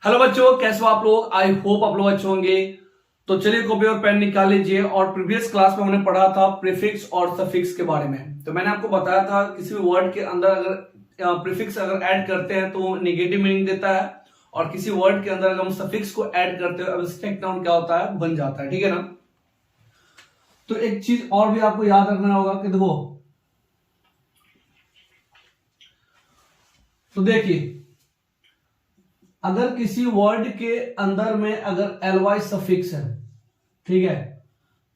Hello बच्चों, कैसे हो आप लोग। आई होप आप लोग अच्छे होंगे। तो चलिए कॉपी और पेन निकाल लीजिए। और प्रीवियस क्लास में हमने पढ़ा था प्रीफिक्स और सफिक्स के बारे में। तो मैंने आपको बताया था किसी भी वर्ड के अंदर अगर प्रीफिक्स अगर ऐड करते हैं तो नेगेटिव मीनिंग देता है, और किसी वर्ड के अंदर अगर हम सफिक्स को ऐड करते हैं एब्स्ट्रैक्ट नाउन क्या होता है, बन जाता है। ठीक है ना। तो एक चीज और भी आपको याद रखना होगा कि देखो, तो देखिए, अगर किसी वर्ड के अंदर में अगर एल वाई सफिक्स है, ठीक है,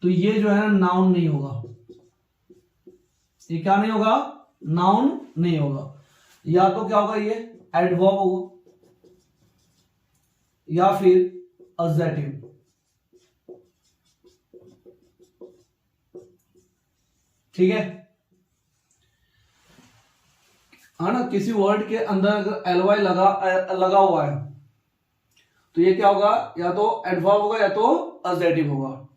तो ये जो है ना नाउन नहीं होगा। ये क्या नहीं होगा? नाउन नहीं होगा। या तो क्या होगा, ये एडवर्ब होगा या फिर एडजेक्टिव। ठीक है ना। किसी वर्ड के अंदर अगर एल वाई लगा हुआ है तो ये क्या होगा, या तो एडवर्ब होगा या तो एडजेक्टिव होगा।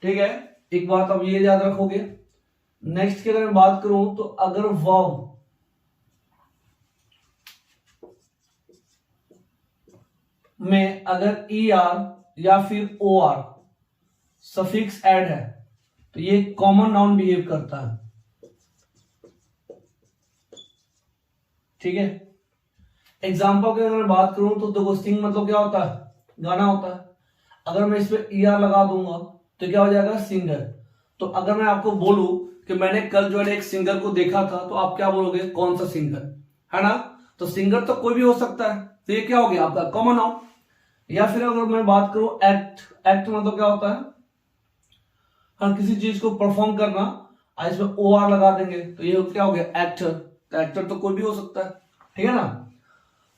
ठीक है, एक बात अब ये याद रखोगे। नेक्स्ट की अगर मैं बात करूं तो अगर वर्ब में अगर ई आर या फिर ओ आर सफिक्स ऐड है तो ये कॉमन नाउन बिहेव करता है। ठीक है, एग्जाम्पल की अगर मैं बात करूं तो देखो, सिंग मतलब क्या होता है? गाना होता है। अगर मैं इस पे ई आर लगा दूंगा तो क्या हो जाएगा? सिंगर। तो अगर मैं आपको बोलूं कि मैंने कल जो है एक सिंगर को देखा था, तो आप क्या बोलोगे? कौन सा सिंगर? है ना। तो सिंगर तो कोई भी हो सकता है, तो ये क्या हो गया आपका कॉमन नाउन। या फिर अगर मैं बात करूं एक्ट, एक्ट मतलब क्या होता है? हम किसी चीज को परफॉर्म करना, और इसमें ओ आर लगा देंगे तो ये क्या हो गया? एक्टर। तो एक्टर तो कोई भी हो सकता है। ठीक है ना।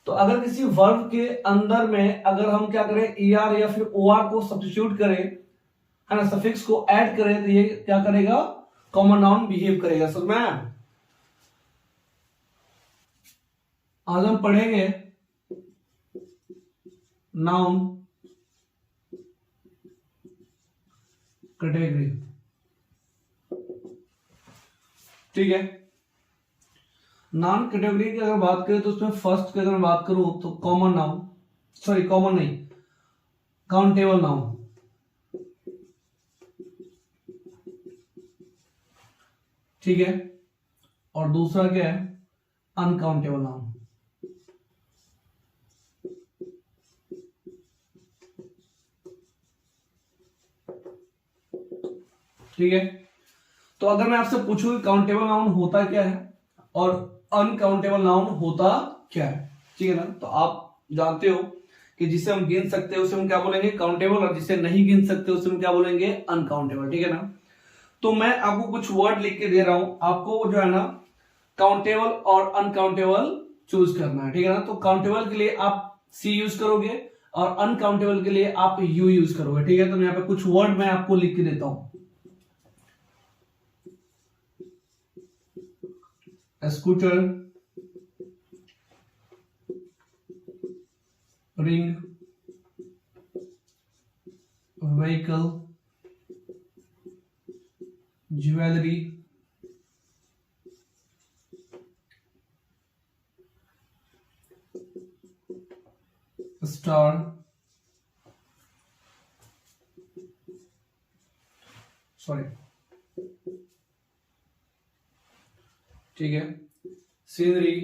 तो अगर किसी वर्ब के अंदर में अगर हम क्या करें, ई आर या फिर ओ आर को सब्स्टिट्यूट करें, है ना, सफिक्स को ऐड करें, तो ये क्या करेगा? कॉमन नाउन बिहेव करेगा। समझ में आया? आज हम पढ़ेंगे नाउन कैटेगरी। ठीक है, नाउन कैटेगरी की अगर बात करें तो उसमें फर्स्ट की अगर मैं बात करूं तो कॉमन नाउन, सॉरी कॉमन नहीं, काउंटेबल नाउन। ठीक है, और दूसरा क्या है? Uncountable noun. ठीक है, तो अगर मैं आपसे पूछूं कि काउंटेबल नाउन होता क्या है और अनकाउंटेबल नाउन होता क्या है, ठीक है ना, तो आप जानते हो कि जिसे हम गिन सकते हैं उसे हम क्या बोलेंगे? काउंटेबल, और जिसे नहीं गिन सकते उसे हम क्या बोलेंगे? अनकाउंटेबल। ठीक है ना। तो मैं आपको कुछ वर्ड लिख के दे रहा हूं, आपको जो है ना काउंटेबल और अनकाउंटेबल चूज करना है। ठीक है ना। तो काउंटेबल के लिए आप सी यूज करोगे और अनकाउंटेबल के लिए आप यू यूज करोगे। ठीक है, तो यहाँ पे कुछ वर्ड मैं आपको लिख के देता हूं। Scooter, ring, vehicle, jewellery, star, sorry, ठीक है, सीनरी,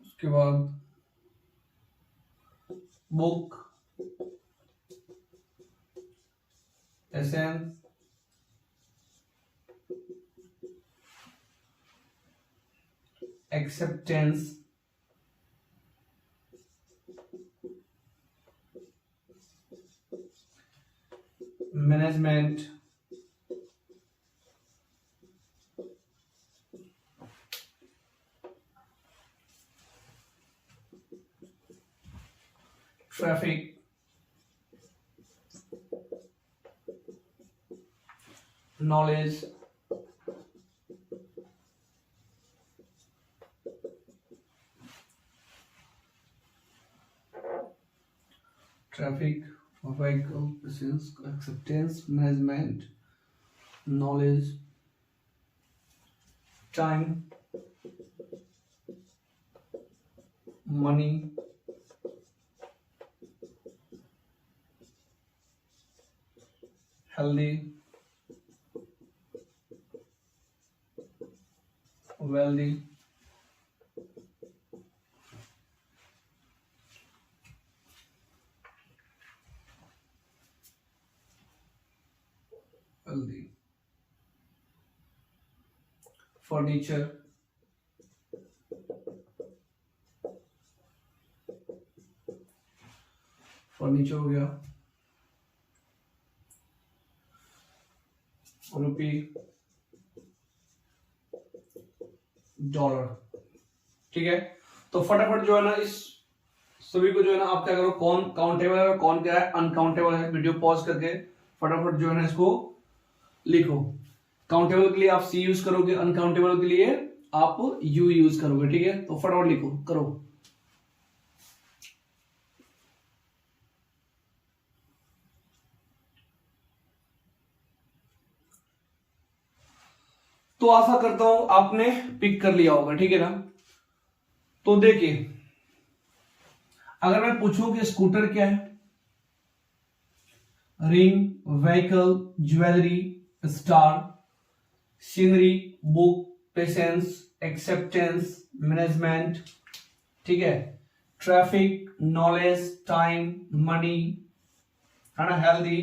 उसके बाद book, essence, acceptance, management, traffic, knowledge, traffic, vehicle, essence, acceptance, management, knowledge, time, money, healthy, wealthy, healthy, furniture, furniture हो गया, रुपी, डॉलर। ठीक है, तो फटाफट जो है ना इस सभी को जो है ना आप क्या करो, कौन काउंटेबल है और कौन क्या है अनकाउंटेबल है, वीडियो पॉज करके फटाफट जो है ना इसको लिखो। काउंटेबल के लिए आप सी यूज करोगे, अनकाउंटेबल के लिए आप यू यूज करोगे। ठीक है, तो फटाफट लिखो, करो। तो आशा करता हूं आपने पिक कर लिया होगा। ठीक है ना, तो देखिए अगर मैं पूछूं कि स्कूटर क्या है, ring, vehicle, jewellery, star, scenery, book, patience, acceptance, management, ठीक है, ट्रैफिक, नॉलेज, टाइम, मनी, है ना, हेल्दी,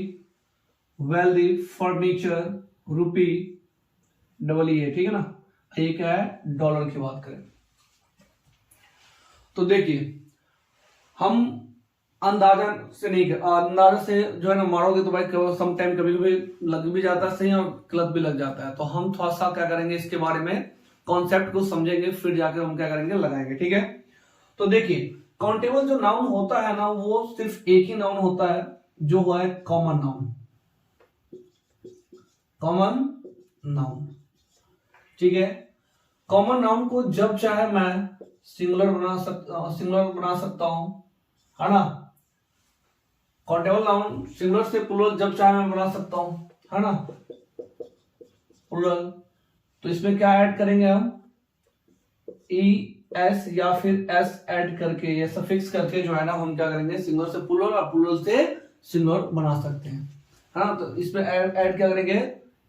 वेल्दी, फर्नीचर, रुपी, डबल ई है। ठीक है ना, ये क्या है, डॉलर की बात करें तो देखिए हम अंदाजा से नहीं कर, अंदाजा से जो है ना मारोगे तो भाई सम टाइम कभी कभी लग भी जाता है सही और गलत भी लग जाता है। तो हम थोड़ा सा क्या करेंगे, इसके बारे में कॉन्सेप्ट को समझेंगे, फिर जाकर हम क्या करेंगे, लगाएंगे। ठीक है, तो देखिए काउंटेबल जो नाउन होता है ना, वो सिर्फ एक ही नाउन होता है जो हुआ है कॉमन नाउन, कॉमन नाउन। ठीक है, कॉमन नाउन को जब चाहे मैं सिंगुलर बना सकता हूं, है ना। काउंटेबल नाउन सिंगुलर से प्लूरल जब चाहे मैं बना सकता हूं, है ना, प्लूरल। तो इसमें क्या ऐड करेंगे हम, ई एस या फिर एस ऐड करके या सफिक्स करके जो है ना हम क्या करेंगे, सिंगुलर से प्लूरल और प्लूरल से सिंगुलर बना सकते हैं, है ना। तो इसमें ऐड क्या करेंगे,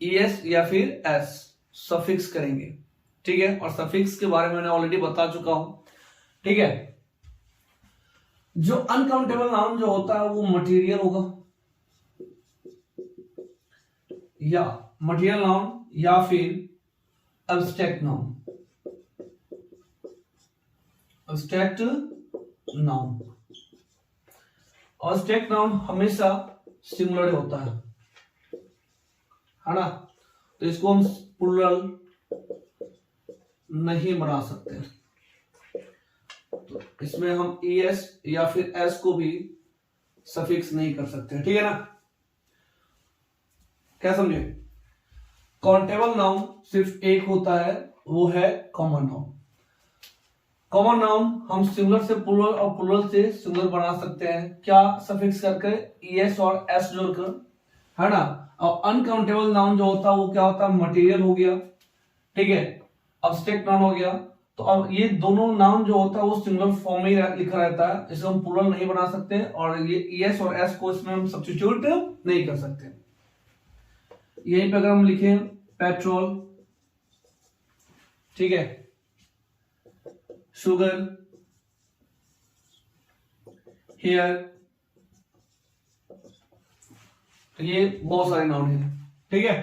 ई एस या फिर एस सफिक्स करेंगे। ठीक है, और सफिक्स के बारे में मैंने ऑलरेडी बता चुका हूं। ठीक है, जो अनकाउंटेबल नाउन जो होता है वो मटेरियल होगा, या मटेरियल नाउन या फिर abstract noun, abstract noun. Abstract noun हमेशा सिंगुलर होता है ना। तो इसको हम प्लूरल नहीं बना सकते, तो इसमें हम एस या फिर एस को भी सफिक्स नहीं कर सकते। ठीक है ना, क्या समझे। काउंटेबल नाउन सिर्फ एक होता है, वो है कॉमन नाउन। कॉमन नाउन हम सिंगुलर से प्लूरल और प्लूरल से सिंगुलर बना सकते हैं, क्या, सफिक्स करके एस और एस जोड़कर, है ना। और अनकाउंटेबल नाउन जो होता है वो क्या होता है, मटेरियल हो गया, ठीक है, एब्स्ट्रैक्ट नाउन हो गया। तो अब ये दोनों नाउन जो होता है वो सिंगुलर फॉर्म में ही लिखा रहता है, इसको हम प्लूरल नहीं बना सकते, और ये एस और एस को इसमें हम सब्स्टिट्यूट नहीं कर सकते। यहीं पे अगर हम लिखें पेट्रोल, ठीक है, शुगर, हेयर, तो ये बहुत सारे नाउन हैं। ठीक है,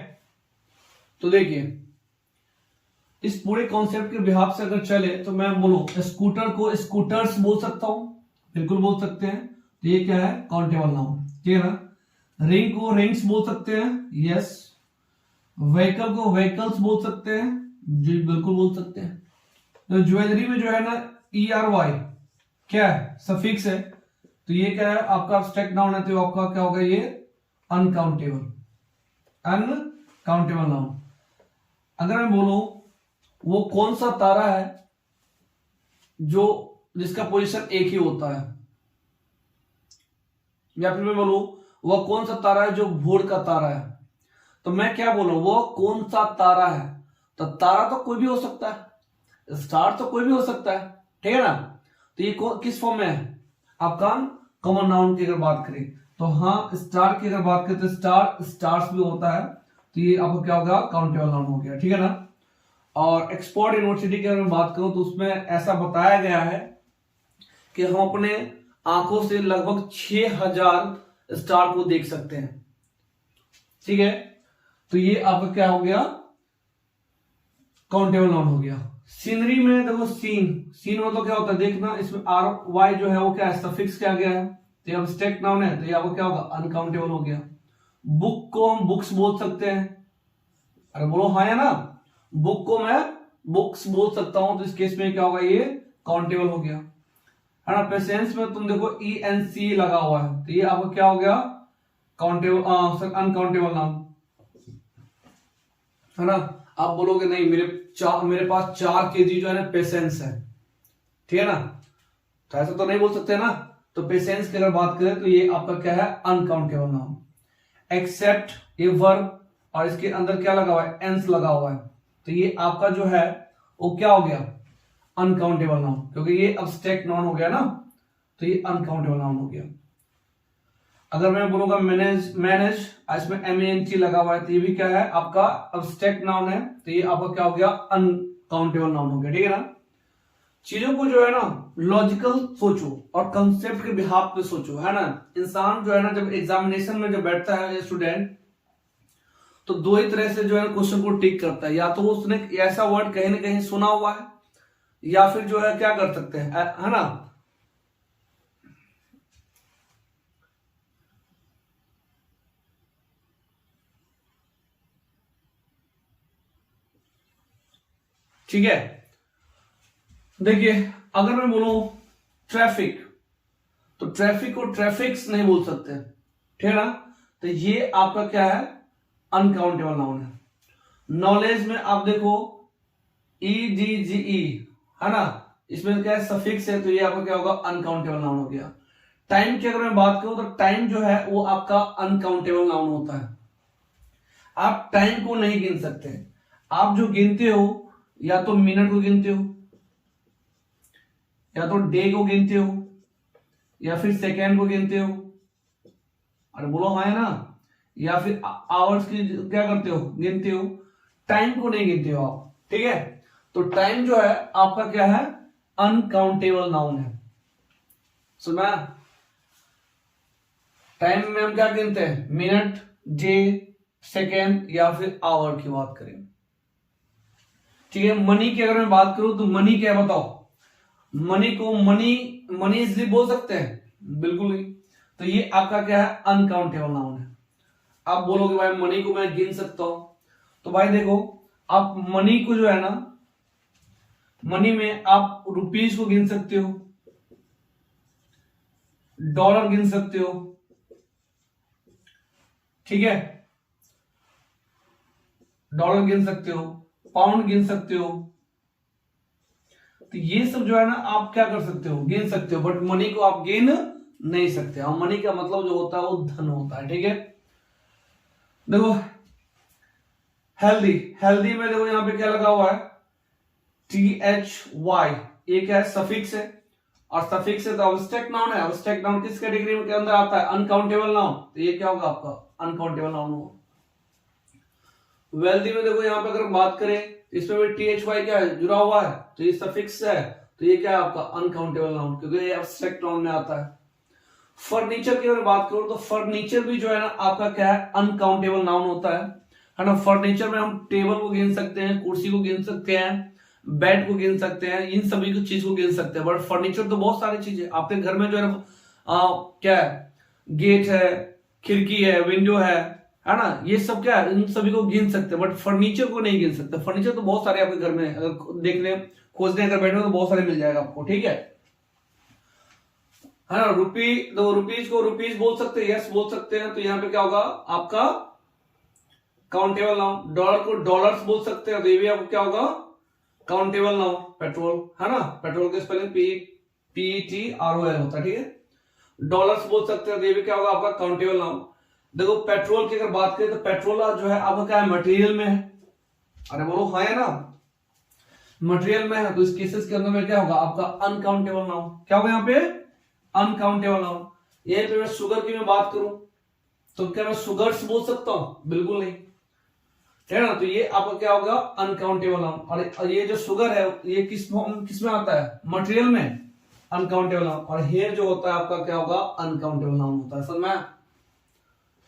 तो देखिए इस पूरे कॉन्सेप्ट के बिहाफ से अगर चले तो मैं बोलूं स्कूटर को स्कूटर्स बोल सकता हूं, बिल्कुल बोल सकते हैं, तो ये क्या है, काउंटेबल नाउन। ठीक है ना। रिंग को रिंग्स बोल सकते हैं, यस। व्हीकल को व्हीकल्स बोल सकते हैं, जी बिल्कुल बोल सकते हैं। तो ज्वेलरी में जो है ना ERY क्या है, सफिक्स है, तो ये क्या है आपका एब्स्ट्रैक्ट नाउन है, तो आपका क्या होगा, ये अनकाउंटेबल, अनकाउंटेबल नाउन। अगर मैं बोलूं वो कौन सा तारा है जो जिसका पोजीशन एक ही होता है, या फिर मैं बोलूं वह कौन सा तारा है जो भोर का तारा है, तो मैं क्या बोलूं वो कौन सा तारा है, तो तारा तो कोई भी हो सकता है, स्टार तो कोई भी हो सकता है, ठीक है ना। तो ये किस फॉर्म में है आपका कॉमन नाउन की अगर बात करें तो हाँ, स्टार की अगर बात करें तो स्टार स्टार्स भी होता है, तो ये आपका क्या होगा काउंटेबल नाउन हो गया, ठीक है ना। और एक्सपोर्ट यूनिवर्सिटी की अगर मैं बात करूं तो उसमें ऐसा बताया गया है कि हम अपने आंखों से लगभग 6000 स्टार को देख सकते हैं, ठीक है। तो ये आपका क्या हो गया काउंटेबल नाउन हो गया। सीनरी में देखो सीन मतलब क्या होता है देखना, इसमें आर वाई जो है वो क्या है सफिक्स क्या गया है, तो ये एब्स्ट्रैक्ट नाउन है, तो ये आपको क्या होगा अनकाउंटेबल हो गया। बुक को हम बुक्स बोल सकते हैं, अरे बोलो हाँ या ना, बुक को मैं बुक्स बोल सकता हूं, तो इस केस में क्या होगा ये काउंटेबल हो गया, है ना। पेशेंस में तुम देखो ENC लगा हुआ है, तो ये आपको क्या हो गया काउंटेबल अनकाउंटेबल नाउन, है ना। आप बोलोगे नहीं मेरे पास 4 kg जो है ना पेशेंस है, ठीक है ना, तो ऐसा तो नहीं बोल सकते ना। तो पेशेंस की अगर बात करें तो ये आपका क्या है अनकाउंटेबल नाउन। एक्सेप्ट ये वर्ब और इसके अंदर क्या लगा हुआ है एंस लगा हुआ है, तो ये आपका जो है वो क्या हो गया अनकाउंटेबल नाउन, क्योंकि ये एब्स्ट्रैक्ट नाउन हो गया ना, तो ये अनकाउंटेबल नाउन हो गया। अगर मैं बोलूंगा मैनेज इसमें MENT लगा हुआ है, तो ये भी क्या है आपका एब्स्ट्रैक्ट नाउन है, तो ये आपका क्या हो गया अनकाउंटेबल नाउन हो गया, ठीक है ना। चीजों को जो है ना लॉजिकल सोचो और कंसेप्ट के बिहाफ पे सोचो, है ना। इंसान जो है ना जब एग्जामिनेशन में जब बैठता है स्टूडेंट, तो दो ही तरह से जो है क्वेश्चन को टिक करता है, या तो उसने ऐसा वर्ड कहीं ना कहीं सुना हुआ है, या फिर जो है क्या कर सकते हैं, है ना। ठीक है, देखिए अगर मैं बोलूं ट्रैफिक, तो ट्रैफिक को ट्रैफिक्स नहीं बोल सकते, ठीक है ना। तो ये आपका क्या है अनकाउंटेबल नाउन है। नॉलेज में आप देखो EDGE, है ना, इसमें क्या है सफिक्स है, तो ये आपका क्या होगा अनकाउंटेबल नाउन हो गया। टाइम की अगर मैं बात करूं तो टाइम जो है वो आपका अनकाउंटेबल नाउन होता है। आप टाइम को नहीं गिन सकते, आप जो गिनते हो या तो मिनट को गिनते हो, या तो डे को गिनते हो, या फिर सेकेंड को गिनते हो, अरे बोलो हाँ है ना, या फिर आवर्स की क्या करते हो गिनते हो, टाइम को नहीं गिनते हो आप, ठीक है। तो टाइम जो है आपका क्या है अनकाउंटेबल नाउन है। सुना, टाइम में हम क्या गिनते हैं मिनट, डे, सेकेंड या फिर आवर की बात करें, ठीक है। मनी की अगर मैं बात करूं तो मनी क्या बताओ, मनी को मनी इजली बोल सकते हैं, बिल्कुल नहीं। तो ये आपका क्या है अनकाउंटेबल नाउन है। आप बोलोगे भाई मनी को मैं गिन सकता हूं, तो भाई देखो आप मनी को जो है ना, मनी में आप रुपीस को गिन सकते हो, डॉलर गिन सकते हो, ठीक है, डॉलर गिन सकते हो, पाउंड गिन सकते हो, तो ये सब जो है ना आप क्या कर सकते हो गिन सकते हो, बट मनी को आप गिन नहीं सकते। और मनी का मतलब जो होता है वो धन होता है, ठीक है। देखो हेल्दी में देखो यहां पे क्या लगा हुआ है THY, ये क्या है सफिक्स है, और सफिक्स है तो अब्स्ट्रैक्ट नाउन है। अब्स्ट्रैक्ट नाउन किस कैटेगरी के अंदर आता है अनकाउंटेबल नाउन, तो ये क्या होगा आपका अनकाउंटेबल नाउन होगा। वेल्दी में देखो यहां पे अगर बात करें इसमें भी THY क्या है जुड़ा हुआ है, तो ये सफिक्स है, तो ये क्या है आपका अनकाउंटेबल नाउन, क्योंकि ये एब्स्ट्रैक्ट नाउन में आता है। फर्नीचर की अगर बात करूं तो फर्नीचर भी जो है ना आपका क्या है अनकाउंटेबल नाउन होता है ना। फर्नीचर में हम टेबल को गिन सकते हैं, कुर्सी को गिन सकते हैं, बेड को गिन सकते हैं, इन सभी को चीज को गिन सकते हैं, बट फर्नीचर तो बहुत सारी चीज है। आपके घर में जो है क्या है गेट है, खिड़की है, विंडो है ना, ये सब क्या है इन सभी को गिन सकते हैं, बट फर्नीचर को नहीं गिन सकते। फर्नीचर तो बहुत सारे आपके घर में अगर देखने खोजने अगर बैठे तो बहुत सारे मिल जाएगा आपको, ठीक है ना। रुपीज को रुपीज बोल सकते हैं, यस बोल सकते हैं, तो यहाँ पे क्या होगा आपका काउंटेबल नाउन। डॉलर को डॉलर्स बोल सकते हैं, तो ये भी आपको क्या होगा काउंटेबल नाउन। पेट्रोल है ना, पेट्रोल के स्पेलिंग PETROL होता है, ठीक है। डॉलर्स बोल सकते हैं, तो ये भी क्या होगा आपका काउंटेबल नाउन। देखो पेट्रोल की अगर बात करें तो पेट्रोल जो है आपका क्या है मटेरियल में है, अरे बोलो हाँ या ना। मटेरियल में है तो इस केसेस के अंदर में क्या होगा आपका अनकाउंटेबल नाउन। क्या होगा यहाँ पे अनकाउंटेबल नाउन। ये पे मैं शुगर की मैं बात करूं तो क्या मैं शुगर्स बोल सकता हूं, बिल्कुल नहीं, है ना। तो ये आपका क्या होगा अनकाउंटेबल नाउन। और ये जो शुगर है ये किस में आता है मटेरियल में, अनकाउंटेबल नाउन। और हेयर जो होता है आपका क्या होगा अनकाउंटेबल नाउन होता है। समझ में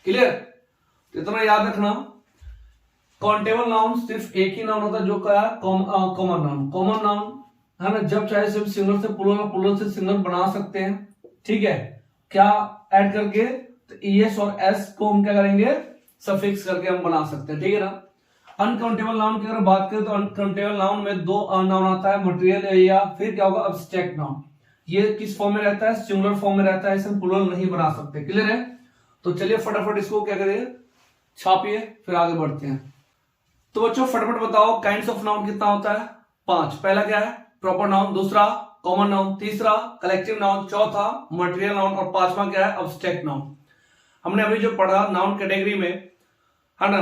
क्लियर। तो इतना याद रखना काउंटेबल नाउन सिर्फ एक ही नाउन होता है जो क्या कॉमन नाउन। कॉमन नाउन है ना, जब चाहे सिर्फ सिंगल से प्लूरल, प्लूरल से सिंगल बना सकते हैं। ठीक है, क्या ऐड करके तो ईएस और एस को हम क्या करेंगे सफिक्स करके हम बना सकते हैं। ठीक है ना। अनकाउंटेबल नाउन की अगर बात करें तो अनकाउंटेबल नाउन में दो नाउन आता है, मटेरियल या फिर क्या होगा अब्स्ट्रैक्ट नाउन। ये किस फॉर्म में रहता है सिंगुलर फॉर्म में रहता है, इसे प्लूरल नहीं बना सकते। क्लियर है। तो चलिए फटाफट इसको क्या करें छापिए फिर आगे बढ़ते हैं। तो बच्चों फटाफट बताओ काइंड्स ऑफ नाउन कितना होता है 5। पहला क्या है प्रॉपर नाउन, दूसरा कॉमन नाउन, तीसरा कलेक्टिव नाउन, चौथा मटेरियल नाउन और पांचवा क्या है अब्स्ट्रैक्ट नाउन। हमने अभी जो पढ़ा नाउन कैटेगरी में है ना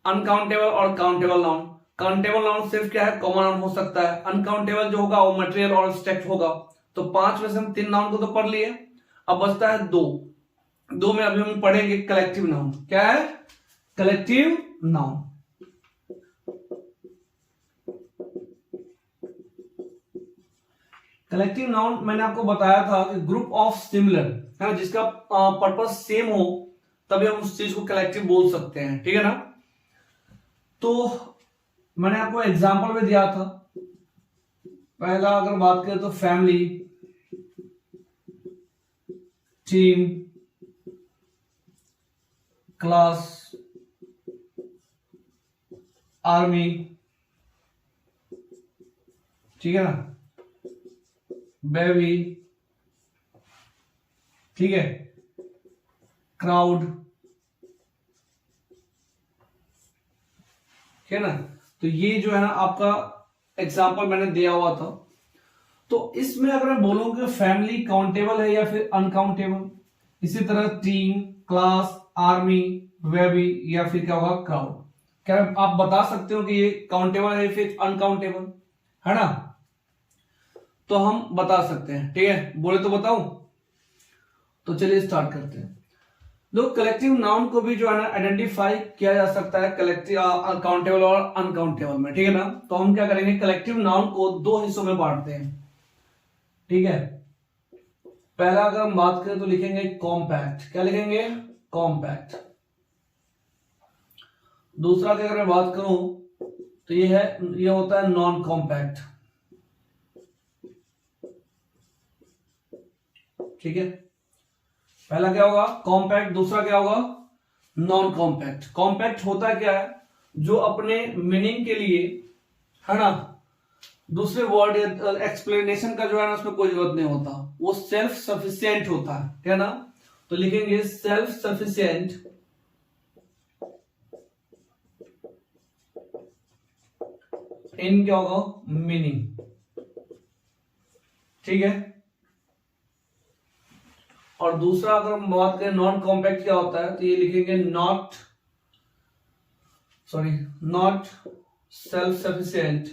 अनकाउंटेबल और काउंटेबल नाउन। काउंटेबल नाउन सिर्फ क्या है कॉमन नाउन हो सकता है, अनकाउंटेबल जो होगा वो मटेरियल और अब्स्ट्रैक्ट होगा। तो 5 में से हम 3 नाउन को तो पढ़ लिए, अब बचता है 2 में अभी हम पढ़ेंगे कलेक्टिव नाउन। क्या है कलेक्टिव नाउन। कलेक्टिव नाउन मैंने आपको बताया था कि ग्रुप ऑफ सिमिलर है ना जिसका पर्पस सेम हो तभी हम उस चीज को कलेक्टिव बोल सकते हैं। ठीक है ना। तो मैंने आपको एग्जांपल में दिया था। पहला अगर बात करें तो फैमिली, टीम, क्लास, आर्मी। ठीक है ना, बेबी, ठीक है, क्राउड, ठीक है ना। तो ये जो है ना आपका एग्जाम्पल मैंने दिया हुआ था। तो इसमें अगर मैं बोलूं कि फैमिली काउंटेबल है या फिर अनकाउंटेबल, इसी तरह टीम, क्लास, आर्मी, बेबी या फिर क्या होगा क्राउड, क्या आप बता सकते हो कि ये काउंटेबल है फिर अनकाउंटेबल, है ना। तो हम बता सकते हैं। ठीक है, बोले तो बताऊं। तो चलिए स्टार्ट करते हैं। लोग कलेक्टिव नाउन को भी जो है ना आइडेंटिफाई किया जा सकता है कलेक्टिव काउंटेबल और अनकाउंटेबल में। ठीक है ना। तो हम क्या करेंगे कलेक्टिव नाउन को 2 हिस्सों में बांटते हैं। ठीक है, पहला अगर हम बात करें तो लिखेंगे कॉम्पैक्ट। क्या लिखेंगे कॉम्पैक्ट। दूसरा की अगर मैं बात करूं तो ये होता है नॉन कॉम्पैक्ट। ठीक है, पहला क्या होगा कॉम्पैक्ट, दूसरा क्या होगा नॉन कॉम्पैक्ट। कॉम्पैक्ट होता क्या है जो अपने मीनिंग के लिए है ना दूसरे वर्ड एक्सप्लेनेशन का जो है ना उसमें कोई जरूरत नहीं होता, वो सेल्फ सफिशिएंट होता है ना। तो लिखेंगे सेल्फ सफिशिएंट इन क्या होगा मीनिंग। ठीक है, और दूसरा अगर हम बात करें नॉन कॉम्पैक्ट क्या होता है तो ये लिखेंगे नॉट सेल्फ सफिशिएंट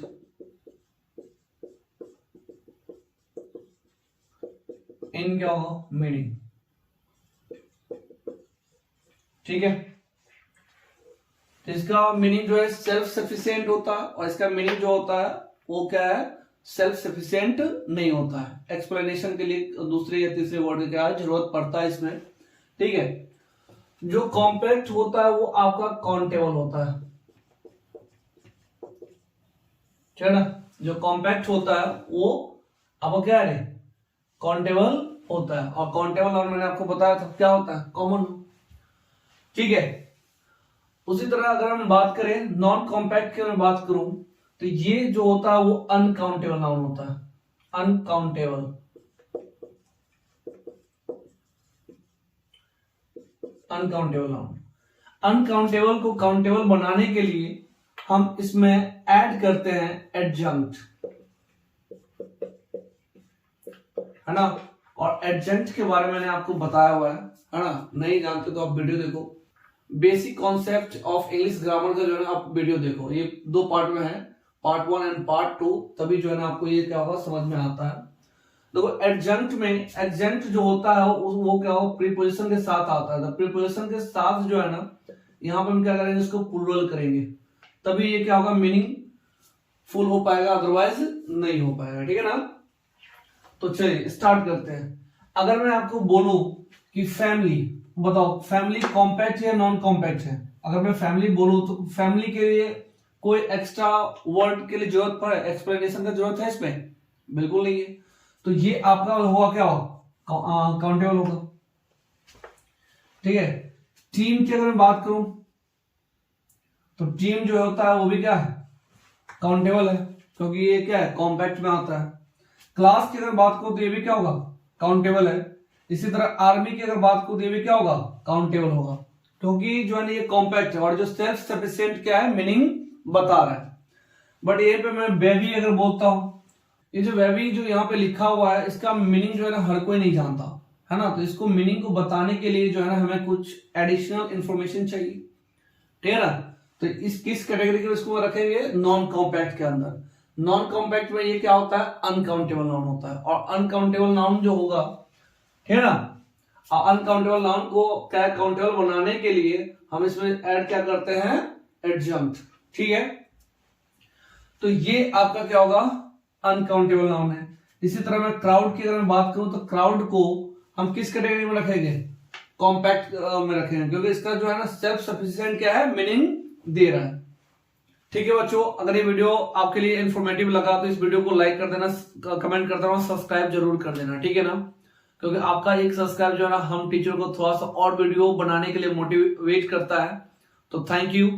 इन क्या होगा मीनिंग। ठीक है, तो इसका मीनिंग जो है सेल्फ सफिशिएंट होता है और इसका मीनिंग जो होता है वो क्या है सेल्फ सफिशिएंट नहीं होता है। एक्सप्लेनेशन के लिए दूसरे या तीसरे वर्ड की क्या जरूरत पड़ता है इसमें। ठीक है, जो कॉम्पैक्ट होता है वो आपका काउंटेबल होता है। ठीक है ना, जो कॉम्पैक्ट होता है वो आपको क्या है काउंटेबल होता है। और काउंटेबल और मैंने आपको बताया था क्या होता है कॉमन। ठीक है, उसी तरह अगर हम बात करें नॉन कॉम्पैक्ट की मैं बात करूं तो ये जो होता है वो अनकाउंटेबल नाउन होता है। Uncountable noun. अनकाउंटेबल को काउंटेबल बनाने के लिए हम इसमें ऐड करते हैं एडजंक्ट, है ना। और एडजंक्ट के बारे में मैंने आपको बताया हुआ है ना। नहीं जानते तो आप वीडियो देखो। Basic concept of English grammar का जो है ना आप वीडियो देखो, ये 2 पार्ट में है, पार्ट 1 एंड पार्ट 2, तभी जो है ना आपको ये क्या होगा समझ में आता है। देखो एडजंक्ट में, एडजंक्ट जो होता है वो क्या हो, प्रीपोजिशन के साथ आता है। प्रीपोजिशन के साथ जो है ना यहाँ पे हम क्या करेंगे, इसको प्लूरल करेंगे, तभी ये क्या होगा, मीनिंग फुल हो पाएगा, अदरवाइज नहीं हो पाएगा। ठीक है ना। तो चलिए स्टार्ट करते हैं। अगर मैं आपको बोलूं कि फैमिली, बताओ फैमिली कॉम्पैक्ट है नॉन कॉम्पैक्ट है? अगर मैं फैमिली बोलूं तो फैमिली के लिए कोई एक्स्ट्रा वर्ड के लिए जरूरत पड़े, एक्सप्लेनेशन का जरूरत है इसमें? बिल्कुल नहीं है। तो ये आपका होगा क्या होगा, काउंटेबल होगा। ठीक है। टीम की अगर मैं बात करूं तो टीम जो होता है वो भी क्या है, काउंटेबल है, क्योंकि ये क्या है, कॉम्पैक्ट में आता है। क्लास की अगर बात करूं तो ये भी क्या होगा, काउंटेबल है। इसी तरह आर्मी की अगर बात करूं तो ये भी क्या होगा, काउंटेबल होगा, क्योंकि जो है ना ये कॉम्पैक्ट है और जो सेल्फ सफिशिएंट क्या है, मीनिंग बता रहा है। बट ये पे मैं वेवी अगर बोलता हूं, ये जो वेवी जो यहाँ पे लिखा हुआ है इसका मीनिंग जो है ना हर कोई नहीं जानता है ना, तो इसको मीनिंग को बताने के लिए जो है ना हमें कुछ एडिशनल इंफॉर्मेशन चाहिए। ठीक है ना। तो इस किस कैटेगरी के इसको रखेंगे, नॉन कॉम्पैक्ट के अंदर। नॉन कॉम्पैक्ट में ये क्या होता है, अनकाउंटेबल नाउन होता है। और अनकाउंटेबल नाउन जो होगा, ठीक है ना, अनकाउंटेबल नाउन को क्या काउंटेबल बनाने के लिए हम इसमें ऐड क्या करते हैं, एडजंक्ट। ठीक है। तो ये आपका क्या होगा, अनकाउंटेबल नाउन है। इसी तरह मैं क्राउड की अगर मैं बात करूं तो क्राउड को हम किस कैटेगरी में रखेंगे, कॉम्पैक्ट में रखेंगे, क्योंकि इसका जो है ना सेल्फ सफिशिएंट क्या है, मीनिंग दे रहा है। ठीक है बच्चों, अगर ये वीडियो आपके लिए इंफॉर्मेटिव लगा तो इस वीडियो को लाइक कर देना, कमेंट कर देना, सब्सक्राइब जरूर कर देना। ठीक है ना, क्योंकि आपका एक सब्सक्राइब जो है ना हम टीचर को थोड़ा सा और वीडियो बनाने के लिए मोटिवेट करता है। तो थैंक यू।